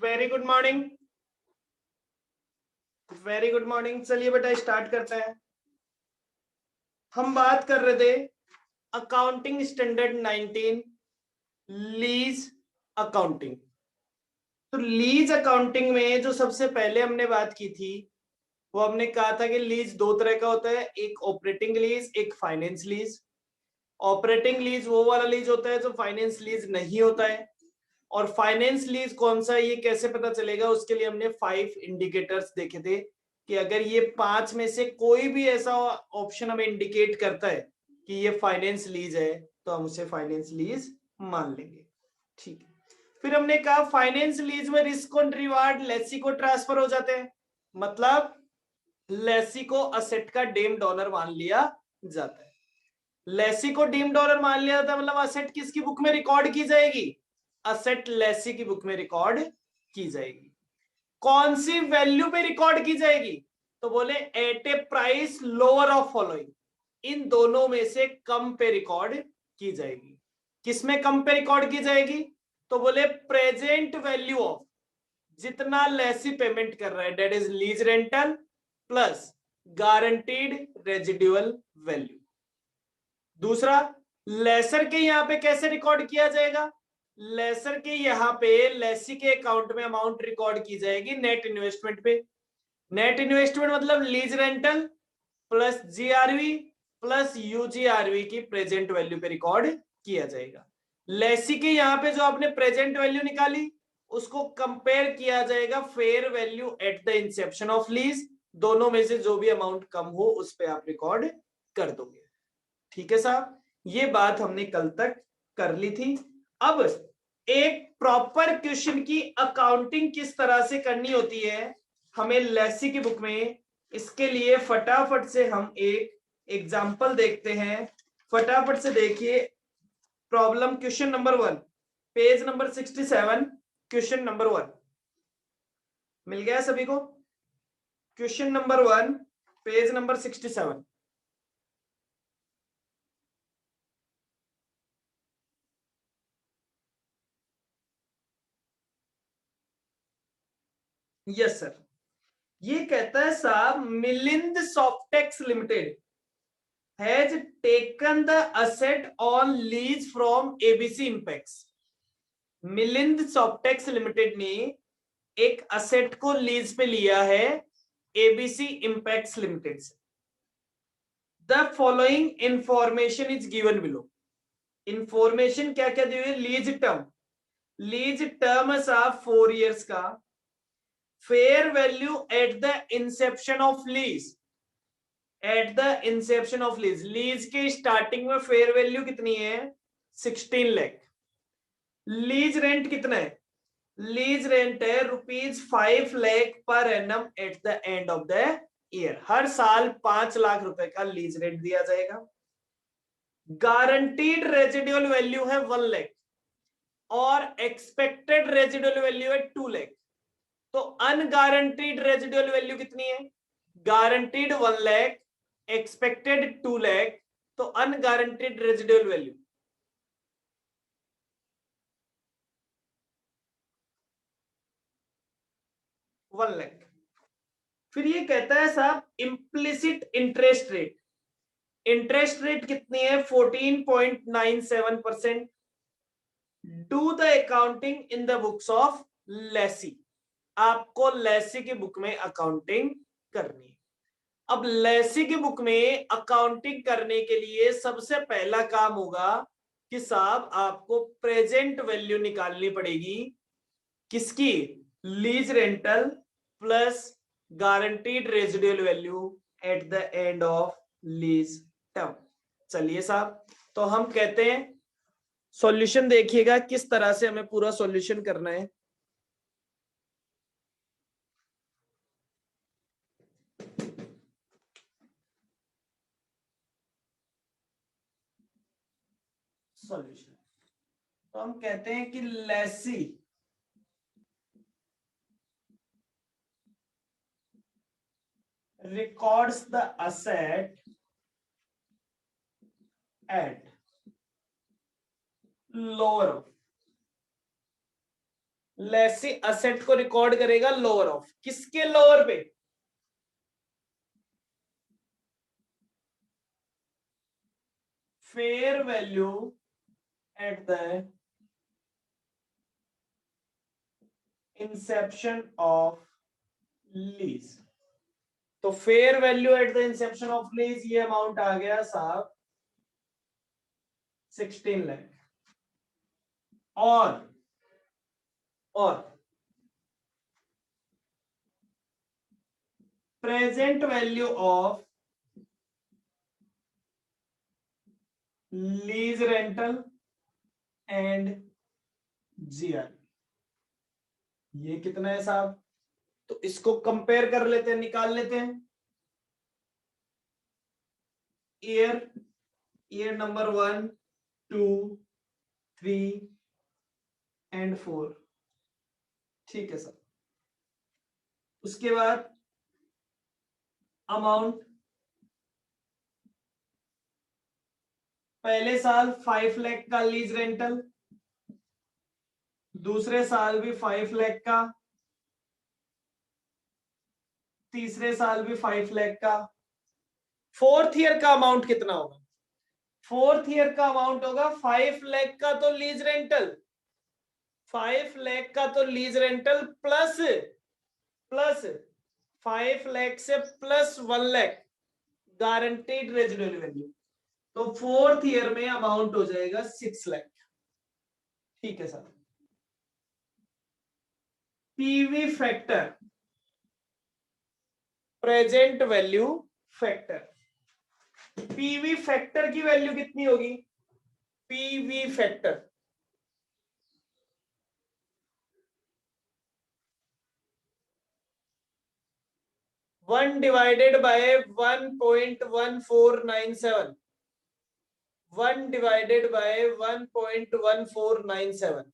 Very good morning. Very good morning. चलिए बेटा start करते हैं। हम बात कर रहे थे अकाउंटिंग स्टैंडर्ड 19 लीज अकाउंटिंग। तो लीज अकाउंटिंग में जो सबसे पहले हमने बात की थी वो हमने कहा था कि लीज दो तरह का होता है, एक ऑपरेटिंग लीज, एक फाइनेंस लीज। ऑपरेटिंग लीज वो वाला लीज होता है जो फाइनेंस लीज नहीं होता है। और फाइनेंस लीज कौन सा है ये कैसे पता चलेगा, उसके लिए हमने 5 इंडिकेटर्स देखे थे कि अगर ये 5 में से कोई भी ऐसा ऑप्शन हमें इंडिकेट करता है कि ये फाइनेंस लीज है तो हम उसे फाइनेंस लीज मान लेंगे। ठीक है। फिर हमने कहा फाइनेंस लीज में रिस्क ऑन रिवार्ड लेसी को ट्रांसफर हो जाते हैं, मतलब लेसी को असेट का डीम डॉलर मान लिया जाता है। लेसी को डीम डॉलर मान लिया जाता है मतलब असेट किसकी बुक में रिकॉर्ड की जाएगी, असेट लेसी की बुक में रिकॉर्ड की जाएगी। कौन सी वैल्यू पे रिकॉर्ड की जाएगी, तो बोले at a price lower of following, इन दोनों में से कम पे रिकॉर्ड की जाएगी। किसमें कम पे रिकॉर्ड की जाएगी, तो बोले प्रेजेंट वैल्यू ऑफ, जितना लेसी पेमेंट कर रहा है that is lease rental plus guaranteed residual value. दूसरा, लेसर के यहां पे कैसे रिकॉर्ड किया जाएगा, लेसर के यहां पे लेसी के अकाउंट में अमाउंट रिकॉर्ड की जाएगी नेट इन्वेस्टमेंट पे। नेट इन्वेस्टमेंट मतलब lease rental plus GRV plus UGRV की प्रेजेंट वैल्यू पे रिकॉर्ड किया जाएगा। लेसी के यहां पे जो आपने प्रेजेंट वैल्यू निकाली उसको कंपेयर किया जाएगा fair value at the inception of lease, दोनों में से जो भी अमाउंट कम हो उस पे आप रिकॉर्ड कर दोगे। ठीक है साहब, ये बात हमने कल तक कर ली थी। अब एक प्रॉपर क्वेश्चन की अकाउंटिंग किस तरह से करनी होती है हमें लेसी की बुक में, इसके लिए फटाफट से हम एक एग्जाम्पल देखते हैं। फटाफट से देखिए problem question number 1 page number 67, question number 1 मिल गया सभी को। Question number 1 page number 67। Yes sir. ये कहता है साहब Milind Softex Limited has taken the asset on lease from ABC Impex. Milind Softex Limited ने एक असेट को लीज पे लिया है एबीसी इंपेक्स लिमिटेड से। The following information is given below. Information क्या क्या दी हुई है, लीज टर्म, लीज टर्म है साहब 4 इयर्स का। Fair value at the inception of lease, eight the inception of lease, lease के स्टार्टिंग में फेयर वैल्यू कितनी है 16 लाख। लीज रेंट कितना है, लीज रेंट है ₹5 lakh per annum at the end of the year, हर साल 5 लाख रुपए का लीज रेंट दिया जाएगा। गारंटीड रेजिडुअल वैल्यू है 1 लाख और एक्सपेक्टेड रेजिडुअल वैल्यू है 2 लाख। तो अनगारंटीड रेजिडुअल वैल्यू कितनी है, गारंटीड 1 लाख, एक्सपेक्टेड 2 लाख, तो अनगारंटीड रेजिडुअल वैल्यू 1 लाख। फिर ये कहता है साहब implicit interest rate, interest rate कितनी है 14.97%। Do the accounting in the books of Lesi, आपको लेसी की बुक में अकाउंटिंग करनी है। अब लेसी की बुक में अकाउंटिंग करने के लिए सबसे पहला काम होगा कि साहब आपको प्रेजेंट वैल्यू निकालनी पड़ेगी किसकी, lease rental plus guaranteed residual value at the end of lease term. चलिए साहब, तो हम कहते हैं सॉल्यूशन देखिएगा किस तरह से हमें पूरा सॉल्यूशन करना है। सॉल्यूशन, तो हम कहते हैं कि lessee records the asset at lower lessee asset को रिकॉर्ड करेगा लोअर ऑफ, किसके लोअर पे? Fair value at the inception of lease. तो fair value at the inception of lease, ये अमाउंट आ गया साहब 16 लाख। और present value of lease rental and GR, ये कितना है साहब? तो इसको कंपेयर कर लेते हैं, निकाल लेते हैं। ईयर नंबर 1, 2, 3 एंड 4, ठीक है सर। उसके बाद अमाउंट, पहले साल 5 लाख का लीज रेंटल, दूसरे साल भी 5 लाख का, तीसरे साल भी 5 लाख का। फोर्थ ईयर का अमाउंट कितना होगा? फोर्थ ईयर का अमाउंट होगा 5 लाख का तो लीज रेंटल, 5 लाख का तो लीज रेंटल प्लस 5 लाख से plus 1 lakh guaranteed residual value. तो फोर्थ ईयर में अमाउंट हो जाएगा 6 लाख, ठीक है sir. PV factor, present value factor, PV factor की वैल्यू कितनी होगी? PV factor 1 divided by 1.1497, 1 divided by 1.1497।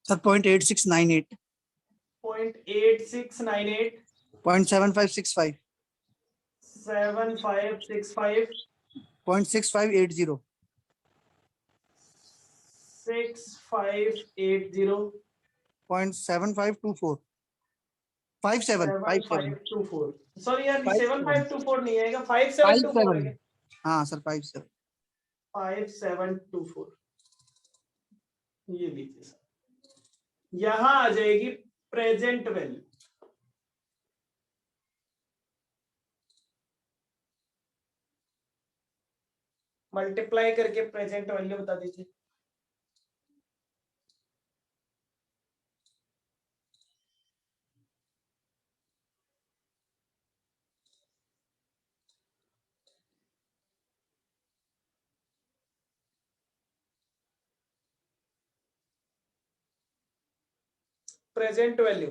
Sir 0.8698, 0.8698, 0.7565, 7565, 0.6580, 6580, 0.7524, 57, 7524। Sorry यार, 57, 7524 नहीं आएगा, 5724 है 57, क्या? हाँ सर 57। 5724, ये लीजिए सर, यहां आ जाएगी प्रेजेंट वैल्यू। मल्टीप्लाई करके प्रेजेंट वैल्यू बता दीजिए। Present value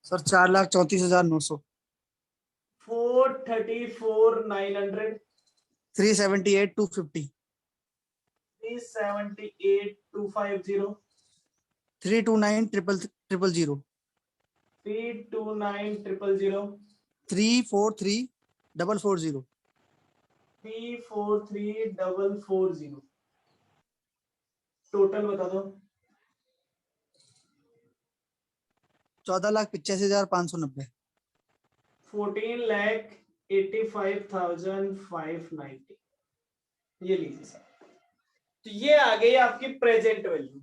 sir 4,34,900, 434,900, 378,250, 378,250, 329,000, 329,000, 343,440, 343,440। टोटल बता दो। 14,85,590, 14,85,590, ये लीजिए सर। तो ये आ गई आपकी प्रेजेंट वैल्यू।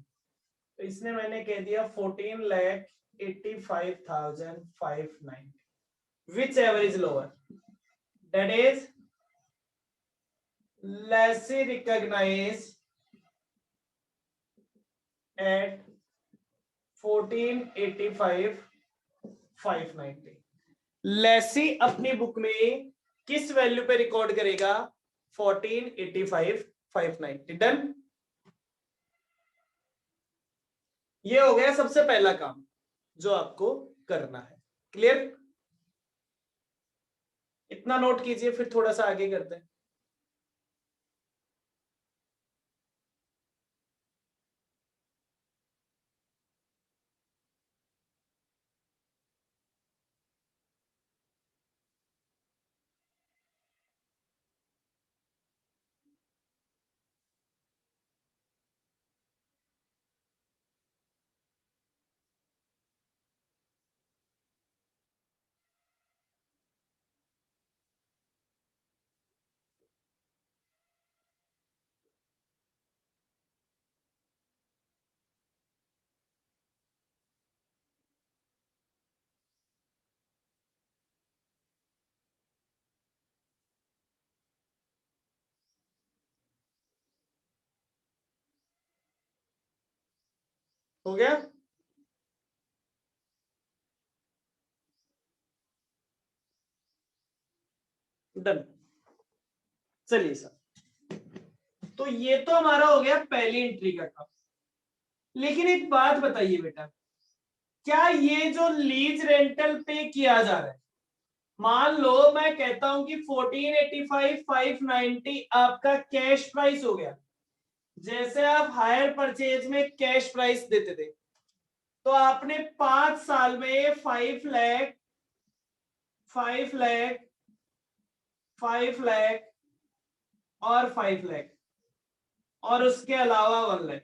तो इसने मैंने कह दिया 14,85,590, whichever is lower, that is lessee recognize at 14,85,590। Lessee अपनी बुक में किस वैल्यू पे रिकॉर्ड करेगा? 14,85,590। डन। ये हो गया सबसे पहला काम जो आपको करना है। क्लियर? इतना नोट कीजिए, फिर थोड़ा सा आगे करते हैं। हो गया? डन। चलिए सर, तो ये तो हमारा हो गया पहली एंट्री का काम। लेकिन एक बात बताइए बेटा, क्या ये जो लीज रेंटल पे किया जा रहा है, मान लो मैं कहता हूं कि 1485 590 आपका कैश प्राइस हो गया, जैसे आप हायर परचेज में कैश प्राइस देते थे, तो आपने 5 साल में 5 लाख 5 लाख 5 लाख और 5 लाख और उसके अलावा 1 लाख,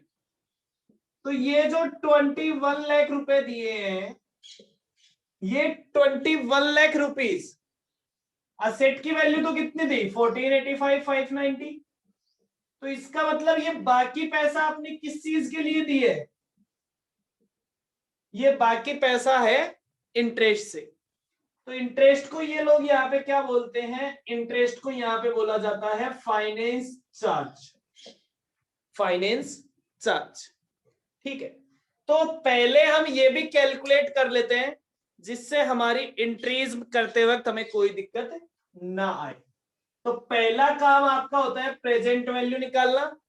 तो ये जो 21 लाख रुपए दिए हैं, ये 21 लाख रुपीज असेट की वैल्यू तो कितनी थी? 1485 590। तो इसका मतलब ये बाकी पैसा आपने किस चीज के लिए दिए है? ये बाकी पैसा है इंटरेस्ट से। तो इंटरेस्ट को ये लोग यहाँ पे क्या बोलते हैं? इंटरेस्ट को यहाँ पे बोला जाता है फाइनेंस चार्ज। फाइनेंस चार्ज, ठीक है। तो पहले हम ये भी कैलकुलेट कर लेते हैं, जिससे हमारी इंट्रीज करते वक्त हमें कोई दिक्कत ना आए। तो पहला काम आपका होता है प्रेजेंट वैल्यू निकालना,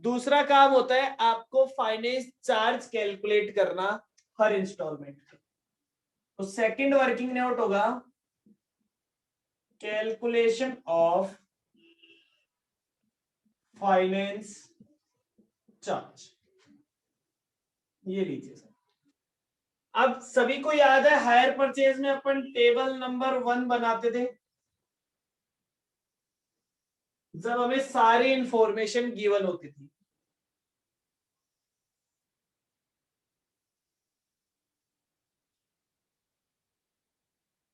दूसरा काम होता है आपको फाइनेंस चार्ज कैलकुलेट करना हर इंस्टॉलमेंट। तो सेकंड वर्किंग नोट होगा कैलकुलेशन ऑफ फाइनेंस चार्ज। ये लीजिए सर। अब सभी को याद है हायर परचेज में अपन टेबल नंबर 1 बनाते थे, जब हमें सारी इंफॉर्मेशन गिवन होती थी।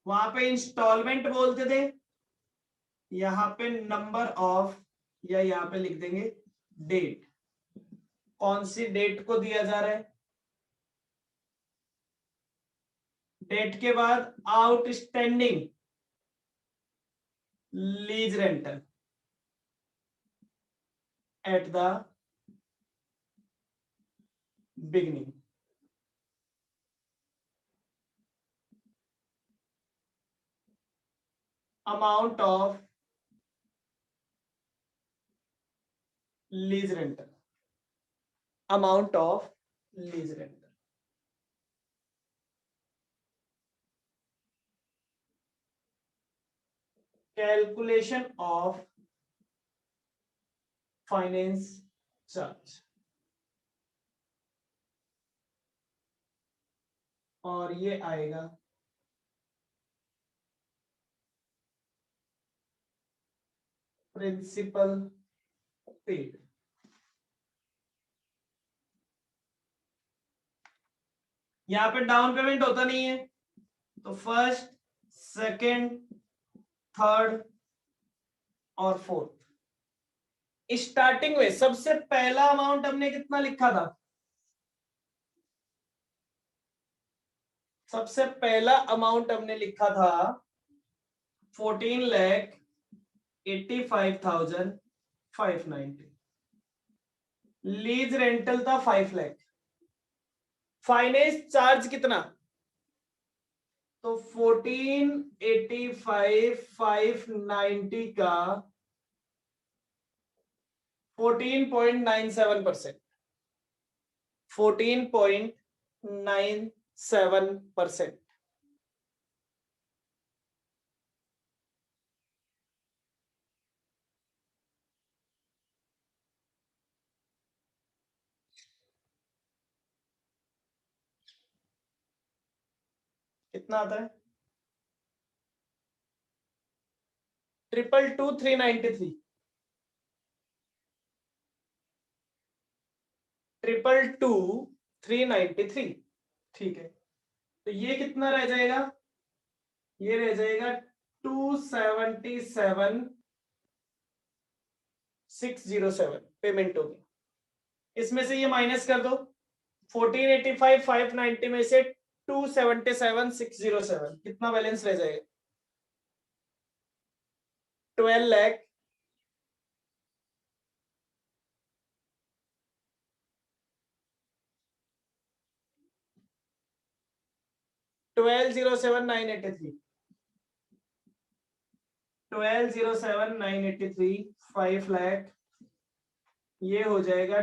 वहां पे इंस्टॉलमेंट बोलते थे, यहां पे नंबर ऑफ, या यहां पे लिख देंगे डेट, कौन सी डेट को दिया जा रहा है। डेट के बाद outstanding lease rental at the beginning. Amount of lease rental, amount of lease rental. Calculation of finance charge, और ये आएगा प्रिंसिपल पेड। यहां पे डाउन पेमेंट होता नहीं है, तो फर्स्ट, सेकंड, थर्ड और फोर्थ, स्टार्टिंग में सबसे पहला अमाउंट हमने कितना लिखा था? सबसे पहला अमाउंट हमने लिखा था 14,85,590। लीज रेंटल था 5 लाख। फाइनेंस चार्ज कितना? तो 14,85,590 का 14.97%, 14.97%। कितना आता है? 222,393। 222,393, ठीक है। तो ये कितना रह जाएगा? ये रह जाएगा 277,607 पेमेंट होगी। इसमें से ये माइनस कर दो, 14,85,590 में से 277,607, कितना बैलेंस रह जाएगा? 12 लाख 12,07,983 12,07,983 5 लाख, ये हो जाएगा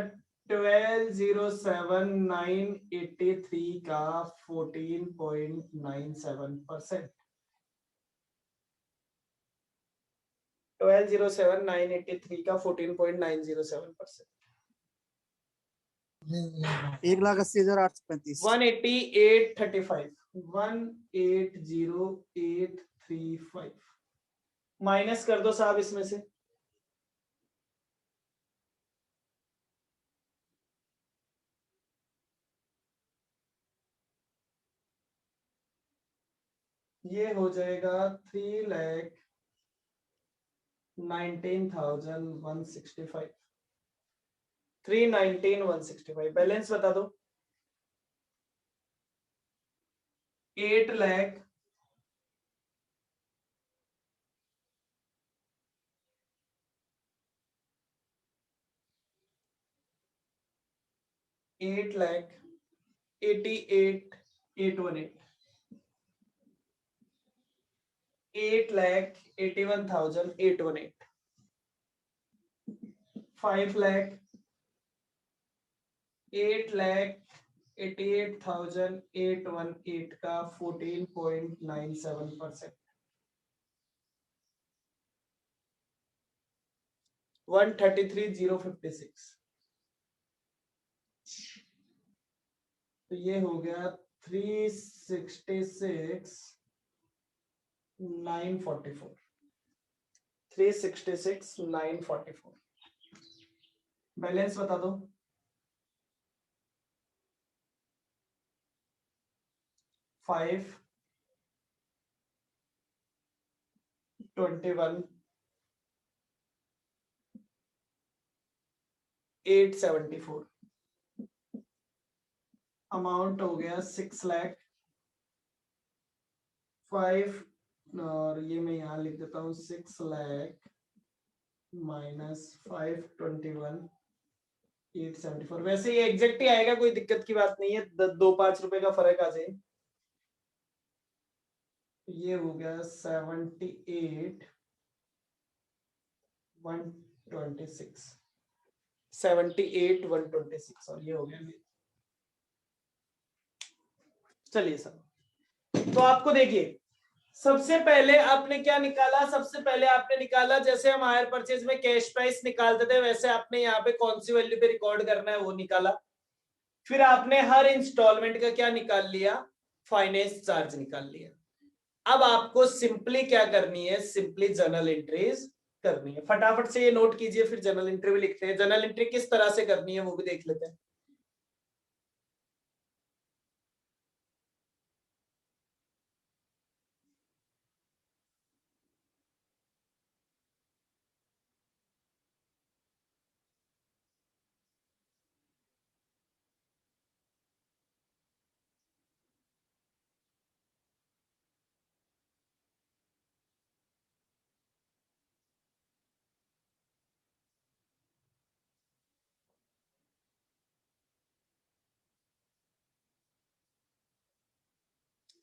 12,07,983 का 14.97%। 12,07,983 का 14.907%। 1,80,835। 188,35 180,835 माइनस कर दो साहब इसमें से। ये हो जाएगा 3,19,165 319,165। बैलेंस बता दो। 8 लाख 88,818 8,81,818 5 लाख 8,88,818 का 14.97%। 133,056। तो ये हो गया 366,944 366,944। बैलेंस बता दो। 5,21,874। अमाउंट हो गया 6 लाख 5 और ये मैं यहाँ लिख देता हूँ 6 लाख माइनस 5,21,874। वैसे ये एग्जैक्ट ही आएगा, कोई दिक्कत की बात नहीं है, 2-5 रुपए का फर्क आ जाए। ये हो गया 78,126 78,126 और ये हो गया। चलिए सर, तो आपको देखिए सबसे पहले आपने क्या निकाला। सबसे पहले आपने निकाला, जैसे हम हायर परचेज में कैश प्राइस निकालते थे वैसे आपने यहाँ पे कौन सी वैल्यू पे रिकॉर्ड करना है वो निकाला। फिर आपने हर इंस्टॉलमेंट का क्या निकाल लिया, फाइनेंस चार्ज निकाल लिया। अब आपको सिंपली क्या करनी है, सिंपली जर्नल एंट्रीज करनी है। फटाफट से ये नोट कीजिए, फिर जर्नल एंट्री भी लिखते हैं। जर्नल एंट्री किस तरह से करनी है वो भी देख लेते हैं।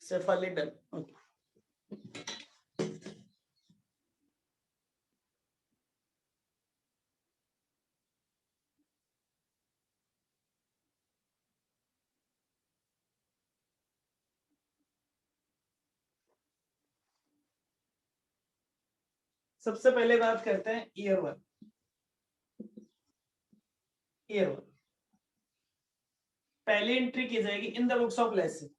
सेफाली डन। ओके, सबसे पहले बात करते हैं ईयर वन। ईयर वन पहली एंट्री की जाएगी in the books of lessee.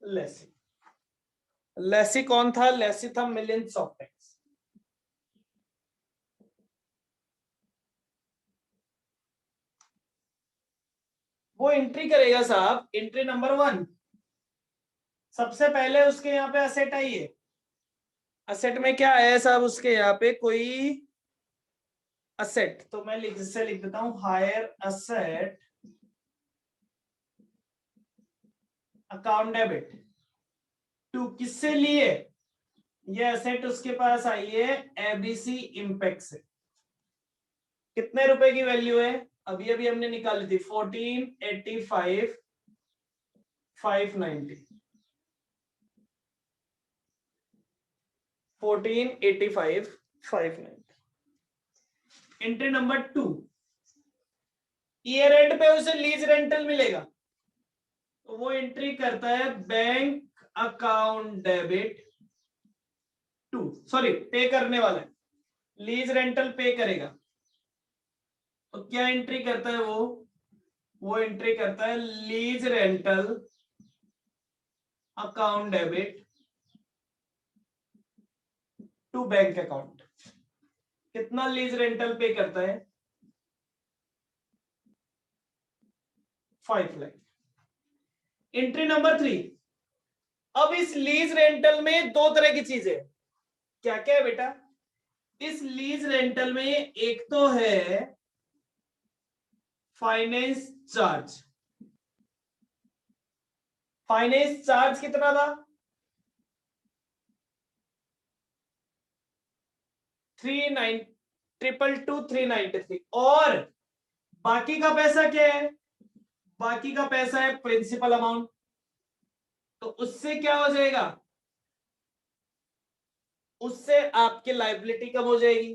Lessee lessee कौन था, लेसी था मिलियंस ऑफ टैक्स। वो एंट्री करेगा साहब, एंट्री नंबर 1। सबसे पहले उसके यहाँ पे असेट आई है। असेट में क्या है साहब, उसके यहाँ पे कोई असेट, तो मैं लिख देता हूं hire asset account debit to, किससे लिए, ये असेट उसके पास आई है एबीसी इंपेक्ट से। कितने रुपए की वैल्यू है, अभी अभी हमने निकाली थी 1485 590 1485 590। एंट्री नंबर 2, ईयर एंड पे उसे लीज रेंटल मिलेगा तो वो एंट्री करता है bank account debit to, sorry pay करने वाला है, लीज रेंटल पे करेगा तो क्या एंट्री करता है वो एंट्री करता है lease rental account debit to bank account. कितना लीज रेंटल पे करता है? 5 लाख। एंट्री नंबर 3, अब इस लीज रेंटल में दो तरह की चीजें, क्या क्या है बेटा? इस लीज रेंटल में एक तो है फाइनेंस चार्ज। फाइनेंस चार्ज कितना था? 393 और बाकी का पैसा क्या है? बाकी का पैसा है प्रिंसिपल अमाउंट। तो उससे क्या हो जाएगा? उससे आपकी लाइबिलिटी कम हो जाएगी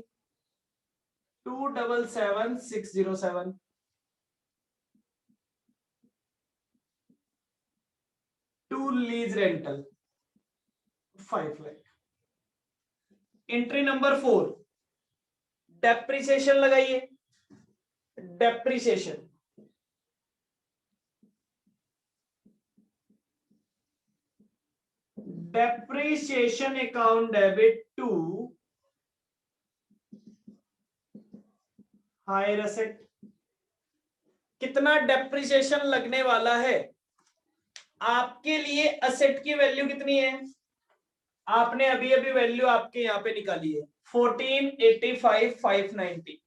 277607 to lease rental 5 lakh. Entry number 4, depreciation लगाइए। Depreciation depreciation account debit to hire asset. कितना डेप्रिसिएशन लगने वाला है? आपके लिए असेट की वैल्यू कितनी है? आपने अभी अभी वैल्यू आपके यहां पे निकाली है 1485 590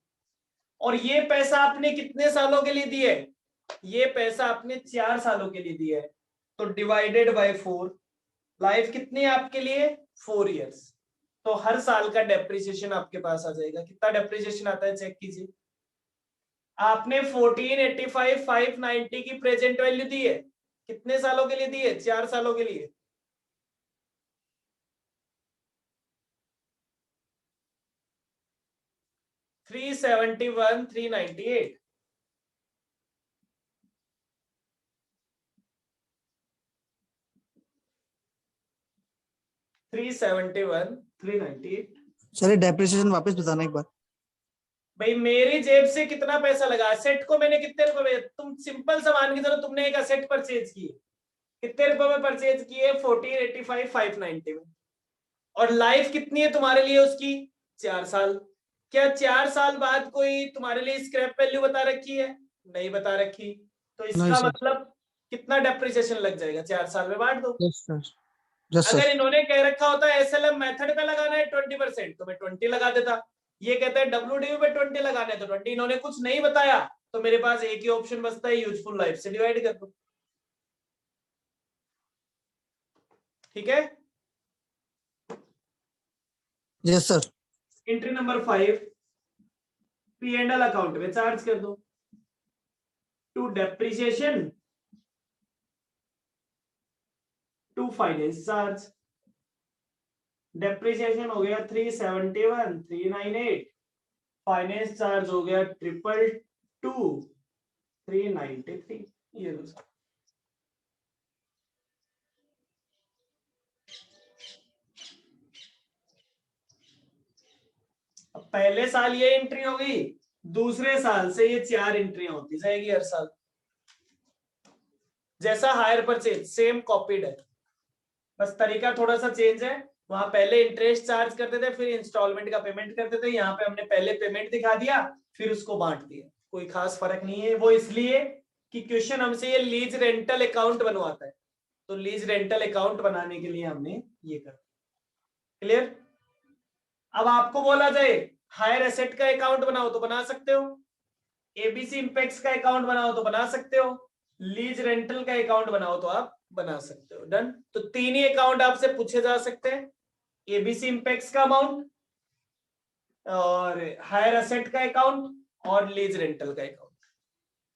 और ये पैसा आपने कितने सालों के लिए दिया है? ये पैसा आपने 4 सालों के लिए दिया है तो डिवाइडेड बाय 4, लाइफ कितनी है आपके लिए? 4 इयर्स। तो हर साल का डेप्रिसिएशन आपके पास आ जाएगा। कितना डेप्रिसिएशन आता है चेक कीजिए। आपने 1485 590 की प्रेजेंट वैल्यू दी है, कितने सालों के लिए दी है? 4 सालों के लिए। $371 $398। 371 398। सर डेप्रिसिएशन वापस बताना एक बार। भाई मेरी जेब से कितना पैसा लगा? असेट को मैंने कितने रुपए में, तुम सिंपल सामान की तरह तुमने एक असेट परचेज की, कितने रुपए में परचेज की है? 1485 590 में। और लाइफ कितनी है तुम्हारे लिए उसकी? 4 साल। क्या 4 साल बाद कोई तुम्हारे लिए स्क्रैप वैल्यू बता रखी है? नहीं बता रखी। तो नहीं इसका सर। मतलब कितना डेप्रिसिएशन लग जाएगा? 4 साल में बांट दो। Yes sir. यस अगर सर। इन्होंने कह रखा होता है एसएलएम मेथड पे लगाना है 20% तो मैं 20 लगा देता। ये कहते हैं डब्ल्यूडीयू पे 20 लगाना है तो 20। इन्होंने कुछ नहीं बताया तो मेरे पास एक ही ऑप्शन बचता है, यूजफुल लाइफ से डिवाइड कर दो। ठीक है। Yes sir. Entry number 5, P and L account में चार्ज कर दो to depreciation to finance charge. Depreciation हो गया 371 398, फाइनेंस चार्ज हो गया 222 393। ये लो सर। अब पहले साल ये एंट्री हो गई, दूसरे साल से ये 4 एंट्रियां होती जाएगी हर साल। जैसा हायर परचेज सेम कॉपीड है, बस तरीका थोड़ा सा चेंज है। वहां पहले इंटरेस्ट चार्ज करते थे फिर इंस्टॉलमेंट का पेमेंट करते थे, यहाँ पे हमने पहले पेमेंट दिखा दिया फिर उसको बांट दिया। कोई खास फर्क नहीं है, वो इसलिए कि क्वेश्चन हमसे ये लीज रेंटल अकाउंट बनवाता है तो लीज रेंटल अकाउंट बनाने के लिए हमने ये कर। क्लियर? अब आपको बोला जाए हायर एसेट का अकाउंट बनाओ तो बना सकते हो, एबीसी इंपेक्स का अकाउंट बनाओ तो बना सकते हो, लीज रेंटल का अकाउंट बनाओ तो आप बना सकते हो। डन। तो 3 ही अकाउंट आपसे पूछे जा सकते हैं, एबीसी इंपेक्स का अमाउंट और हायर एसेट का अकाउंट और लीज रेंटल का अकाउंट।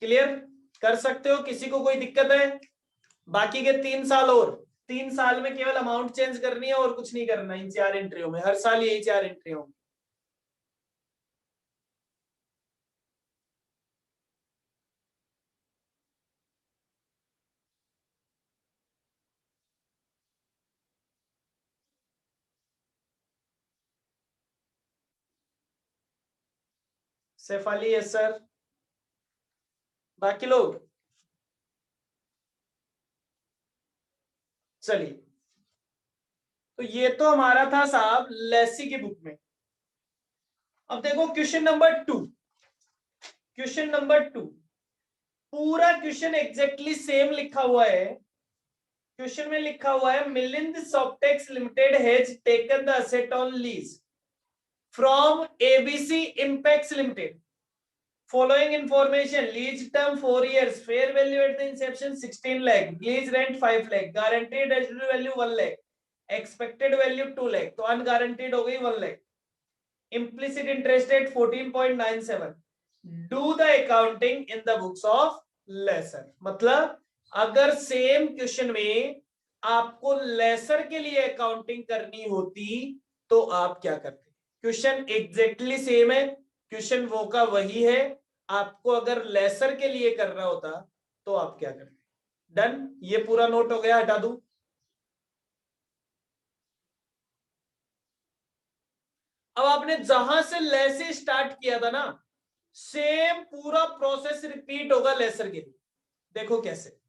क्लियर कर सकते हो? किसी को कोई दिक्कत है? बाकी के 3 साल और 3 साल में केवल अमाउंट चेंज करनी है और कुछ नहीं करना इन 4 एंट्रियों में, हर साल यही 4 एंट्रियों में। Shefali yes sir. बाकी लोग चलिए, तो ये तो हमारा था साहब लेसी की बुक में। अब देखो क्वेश्चन नंबर 2। क्वेश्चन नंबर 2 पूरा क्वेश्चन एग्जैक्टली सेम लिखा हुआ है। क्वेश्चन में लिखा हुआ है Milind Softex Limited has taken the asset on lease from ABC Impex Limited. Following information: lease term 4 years, fair value at the inception 16 lakh, lease rent 5 lakh, guaranteed residual value 1 lakh, expected value 2 lakh, तो unguaranteed हो गई 1 lakh, implicit interest rate 14.97, do the accounting in the books of lesser। मतलब अगर same question में आपको laser के लिए accounting करनी होती तो आप क्या करते? क्वेश्चन एग्जैक्टली सेम है, क्वेश्चन वो का वही है, आपको अगर लेसर के लिए करना होता तो आप क्या करते? डन, ये पूरा नोट हो गया, हटा दूं? अब आपने जहां से लेसे स्टार्ट किया था ना, सेम पूरा प्रोसेस रिपीट होगा लेसर के लिए। देखो कैसे।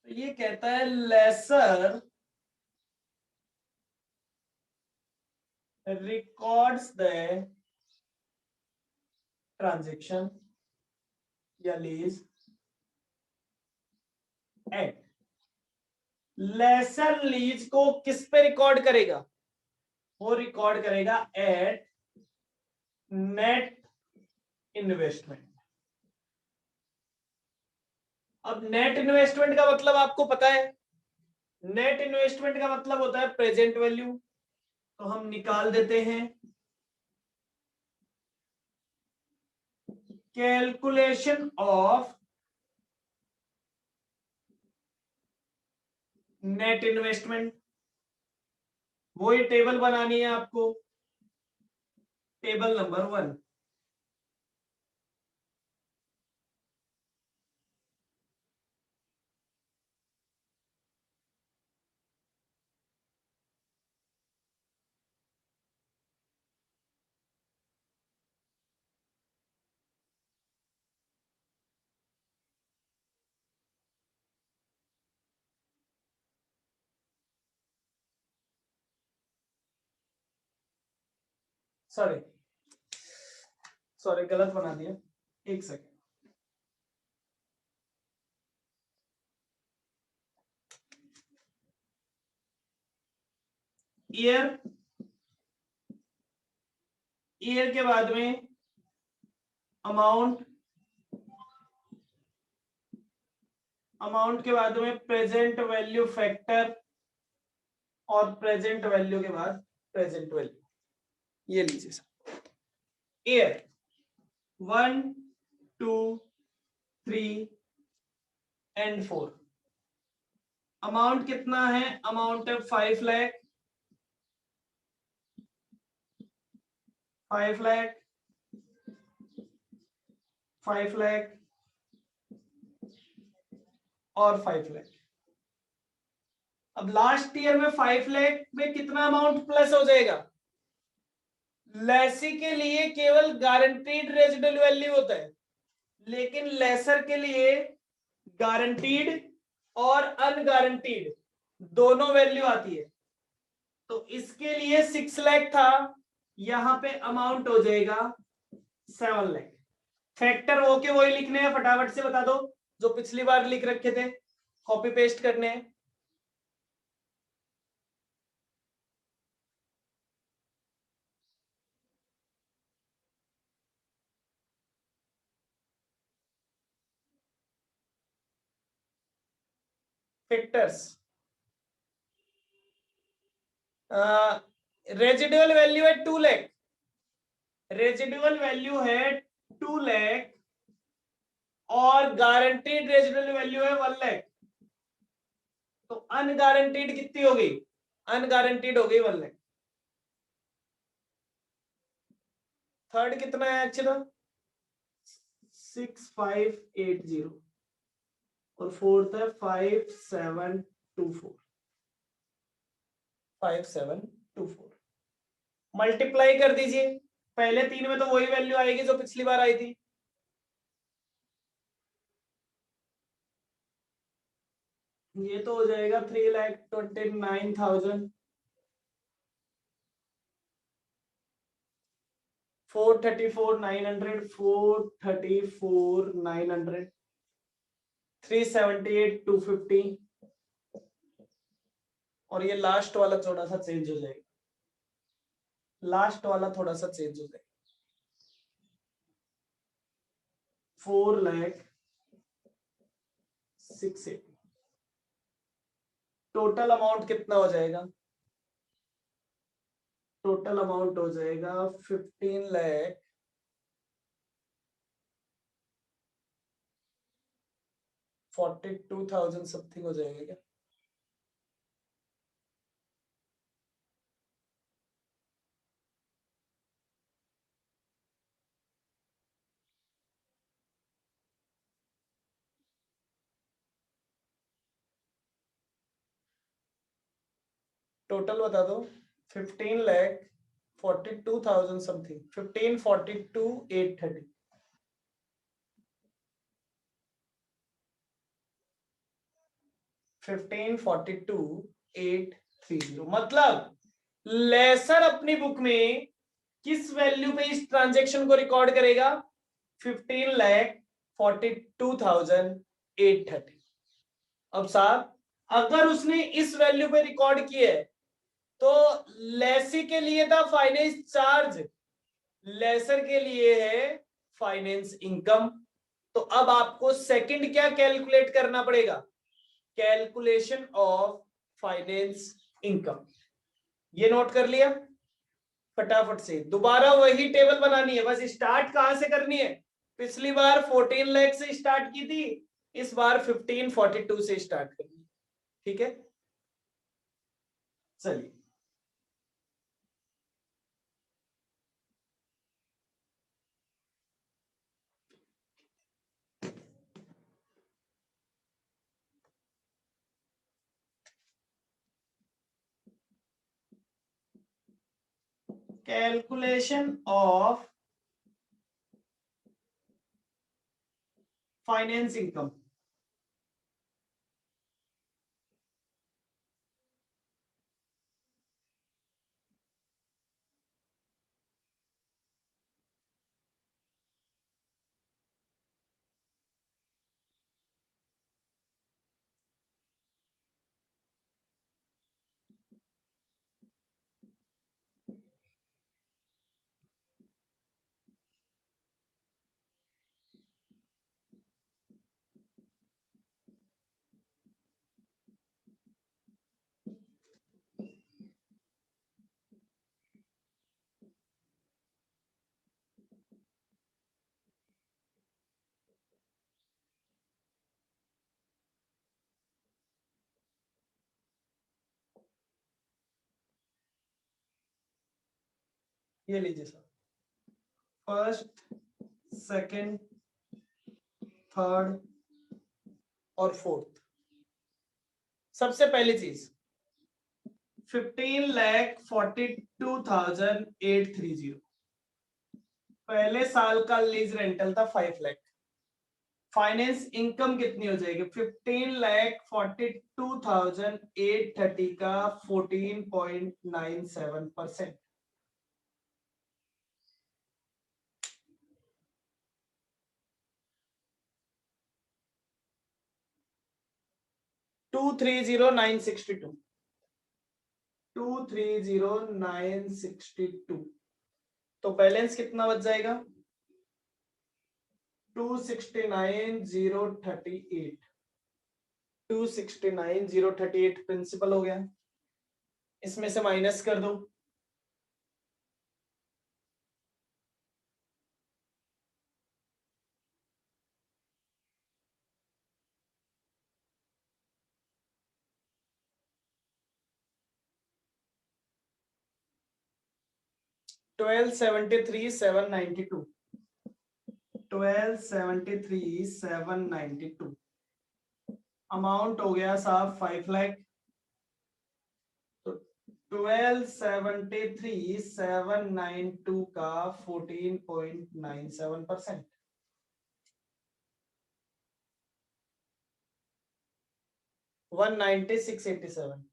तो ये कहता है लेसर रिकॉर्ड्स द ट्रांजेक्शन या लीज एट। लेसर लीज को किस पे रिकॉर्ड करेगा? वो रिकॉर्ड करेगा एट नेट इन्वेस्टमेंट। अब नेट इन्वेस्टमेंट का मतलब आपको पता है, नेट इन्वेस्टमेंट का मतलब होता है प्रेजेंट वैल्यू, तो हम निकाल देते हैं कैलकुलेशन ऑफ नेट इन्वेस्टमेंट। वही टेबल बनानी है आपको, टेबल नंबर 1। सॉरी सॉरी, गलत बना दिया, एक सेकेंड। ईयर, ईयर के बाद में अमाउंट, अमाउंट के बाद में प्रेजेंट वैल्यू फैक्टर, और प्रेजेंट वैल्यू के बाद प्रेजेंट वैल्यू। ये लीजिए सर, ईयर 1 2 3 एंड 4। अमाउंट कितना है? अमाउंट है 5 लाख, 5 लाख, 5 लाख और 5 लाख। अब लास्ट ईयर में 5 लाख में कितना अमाउंट प्लस हो जाएगा? लेसी के लिए केवल गारंटीड रेजिडुअल वैल्यू होता है, लेकिन लेसर के लिए गारंटीड और अनगारंटीड दोनों वैल्यू आती है। तो इसके लिए 6 लाख था, यहां पे अमाउंट हो जाएगा 7 लाख। फैक्टर ओके वही लिखने हैं, फटाफट से बता दो जो पिछली बार लिख रखे थे, कॉपी पेस्ट करने हैं। फैक्टर्स, रेजिडुअल वैल्यू है 2 लाख, रेजिडुअल वैल्यू है 2 लाख और गारंटीड रेजिडुअल वैल्यू है 1 लाख, तो अनगारंटीड कितनी हो गई? अनगारंटीड हो गई 1 लाख। थर्ड कितना है एक्चुअल? 6580 और फोर्थ है 5724, 5724 मल्टीप्लाई कर दीजिए। पहले 3 में तो वही वैल्यू आएगी जो पिछली बार आई थी, ये तो हो जाएगा 3,29,000, 434,900, 434,900, 378,250 और ये लास्ट वाला थोड़ा सा चेंज हो जाएगा, लास्ट वाला थोड़ा सा चेंज हो जाएगा, 4,06,80। टोटल अमाउंट कितना हो जाएगा? टोटल अमाउंट हो जाएगा 15,42,000 समथिंग हो जाएगा क्या? टोटल बता दो। 15,42,000 समथिंग, 15,42,830। 15,42,830 मतलब लेसर अपनी बुक में किस वैल्यू पे इस ट्रांजैक्शन को रिकॉर्ड करेगा? 15,42,830। अब साहब अगर उसने इस वैल्यू पे रिकॉर्ड किया है तो लेसी के लिए था फाइनेंस चार्ज, लेसर के लिए है फाइनेंस इनकम। तो अब आपको सेकंड क्या कैलकुलेट करना पड़ेगा? Calculation of finance income. ये नोट कर लिया? फटाफट से दोबारा वही टेबल बनानी है, बस स्टार्ट कहां से करनी है? पिछली बार 14 लाख से स्टार्ट की थी, इस बार 1542 से स्टार्ट करनी है। ठीक है, चलिए कैलकुलेशन ऑफ फाइनेंस इनकम। ये लीजिए सर, फर्स्ट, सेकंड, थर्ड और फोर्थ। सबसे पहली चीज 15,42,830, पहले साल का लीज रेंटल था 5 लाख। फाइनेंस इनकम कितनी हो जाएगी? 15,42,830 का 14.97%। 230,962, 230,962 तो बैलेंस कितना बच जाएगा? 269,038। 269,038 प्रिंसिपल हो गया, इसमें से माइनस कर दो, $1273,792, 1273,792 अमाउंट हो गया साहब 5 लाख। तो 1273,792 का 14.97%, 19687।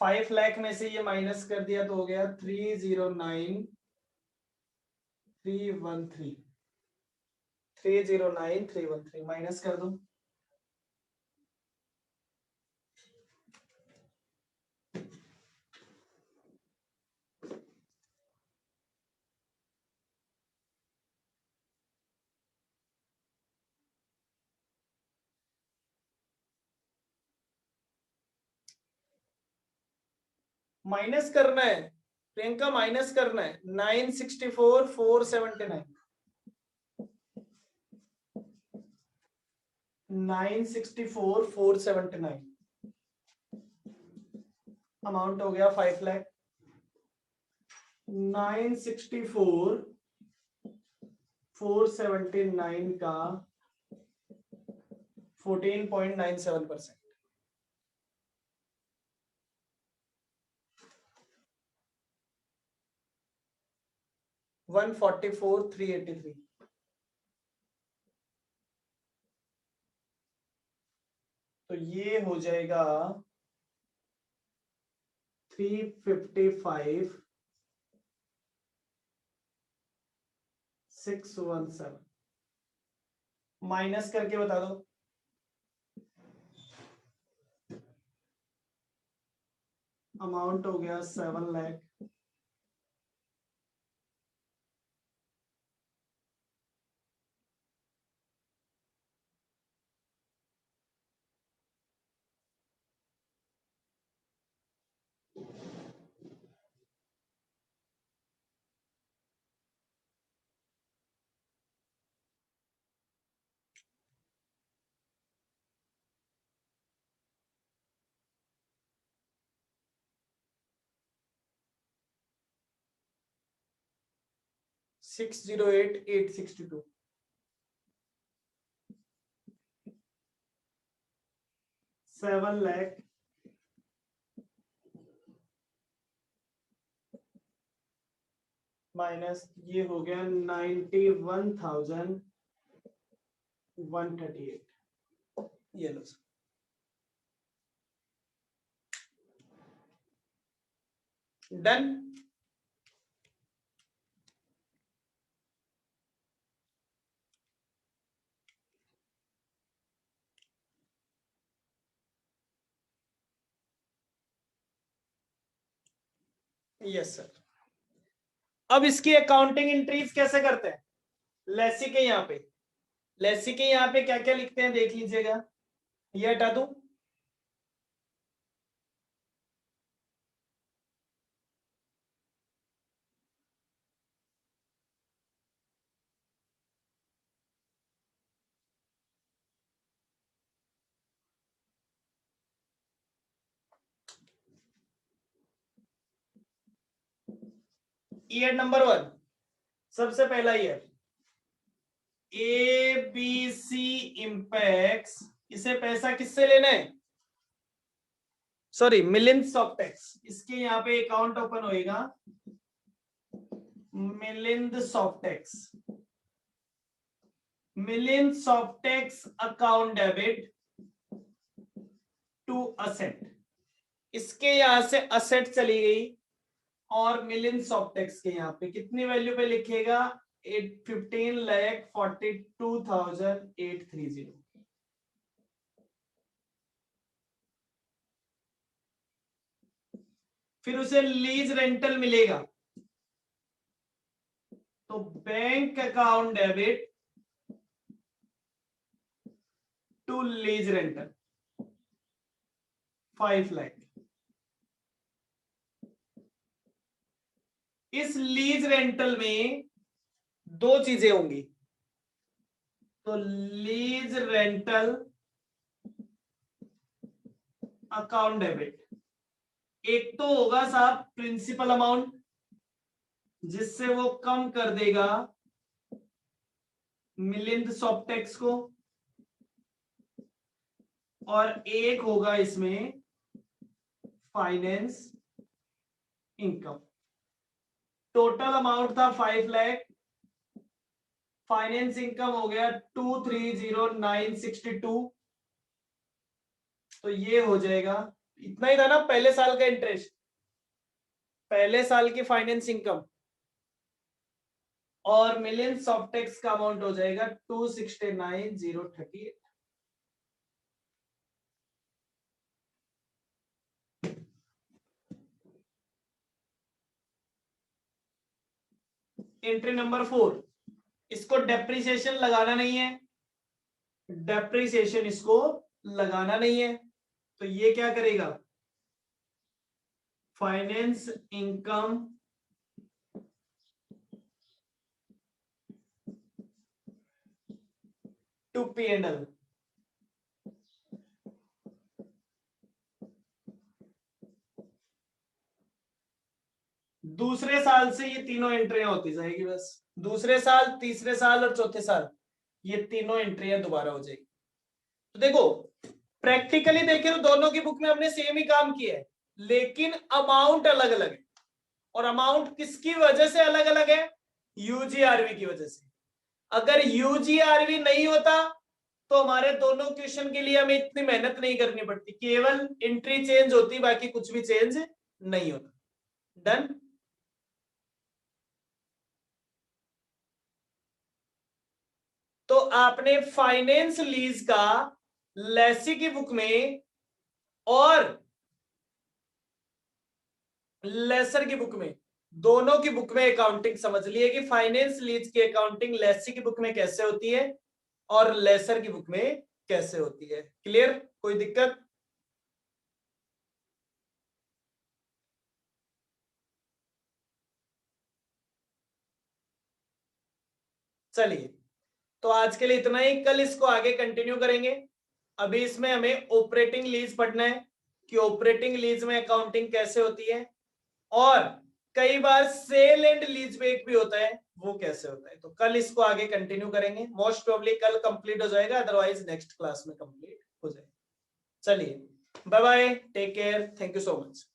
5 लाख में से ये माइनस कर दिया तो हो गया 309,313, 309,313 माइनस कर दो, माइनस करना है प्रियंका, माइनस करना है 964,479, 964,479 अमाउंट हो गया 5 लाख। 964,479 का 14.97%, 144,383। तो ये हो जाएगा 355,617। माइनस करके बता दो, अमाउंट हो गया 7 लाख। $608,862, 7 लाख माइनस ये हो गया 91,138। ये लो सर, डन। Yes sir. अब इसकी अकाउंटिंग एंट्रीज कैसे करते हैं, लेसी के यहाँ पे, लेसी के यहाँ पे क्या क्या लिखते हैं देख लीजिएगा, ये हटा दूं, ईयर नंबर 1, सबसे पहला ईयर ABC इंपैक्ट्स, इसे पैसा किससे लेना है, सॉरी मिलिंद सॉफ्टेक्स, इसके यहाँ पे अकाउंट ओपन होएगा Milind Softex, Milind Softex account debit to asset, इसके यहां से असेट चली गई और मिलिंद सॉफ्टेक्स के यहाँ पे कितनी वैल्यू पे लिखेगा 15,42,830, फिर उसे लीज रेंटल मिलेगा, तो bank account debit to lease rental 5 lakh. इस लीज रेंटल में दो चीजें होंगी, तो लीज रेंटल अकाउंट डेबिट, एक तो होगा साहब प्रिंसिपल अमाउंट जिससे वो कम कर देगा मिलिंद सॉफ्टेक्स को, और एक होगा इसमें फाइनेंस इनकम। टोटल अमाउंट था 5 लाख, फाइनेंस इनकम हो गया 230962, तो ये हो जाएगा, इतना ही था ना पहले साल का इंटरेस्ट, पहले साल की फाइनेंस इनकम, और मिलियन सॉफ्टेक्स का अमाउंट हो जाएगा 269038। एंट्री नंबर 4, इसको डेप्रिसिएशन लगाना नहीं है, डेप्रिसिएशन इसको लगाना नहीं है, तो ये क्या करेगा, फाइनेंस इनकम टू P&L। दूसरे साल से ये तीनों एंट्रियां होती जाएगी, बस दूसरे साल, तीसरे साल और चौथे साल ये तीनों एंट्रियां दोबारा हो जाएगी। तो देखो प्रैक्टिकली देखें तो दोनों की बुक में हमने सेम ही काम किया है, लेकिन अमाउंट अलग अलग है, और अमाउंट किसकी वजह से अलग अलग है, यूजीआरवी की वजह से। अगर यूजीआरवी नहीं होता तो हमारे दोनों क्वेश्चन के लिए हमें इतनी मेहनत नहीं करनी पड़ती, केवल एंट्री चेंज होती, बाकी कुछ भी चेंज नहीं होता। डन। तो आपने फाइनेंस लीज का लेसी की बुक में और लेसर की बुक में, दोनों की बुक में अकाउंटिंग समझ लिए कि फाइनेंस लीज की अकाउंटिंग लेसी की बुक में कैसे होती है और लेसर की बुक में कैसे होती है। क्लियर, कोई दिक्कत? चलिए, तो आज के लिए इतना ही, कल इसको आगे कंटिन्यू करेंगे। अभी इसमें हमें ऑपरेटिंग लीज पढ़ना है कि ऑपरेटिंग लीज में अकाउंटिंग कैसे होती है, और कई बार सेल एंड लीज बैक भी होता है, वो कैसे होता है। तो कल इसको आगे कंटिन्यू करेंगे, मोस्ट प्रोबेबली कल कंप्लीट हो जाएगा, अदरवाइज नेक्स्ट क्लास में कंप्लीट हो जाएगा। चलिए, bye bye, take care, thank you so much.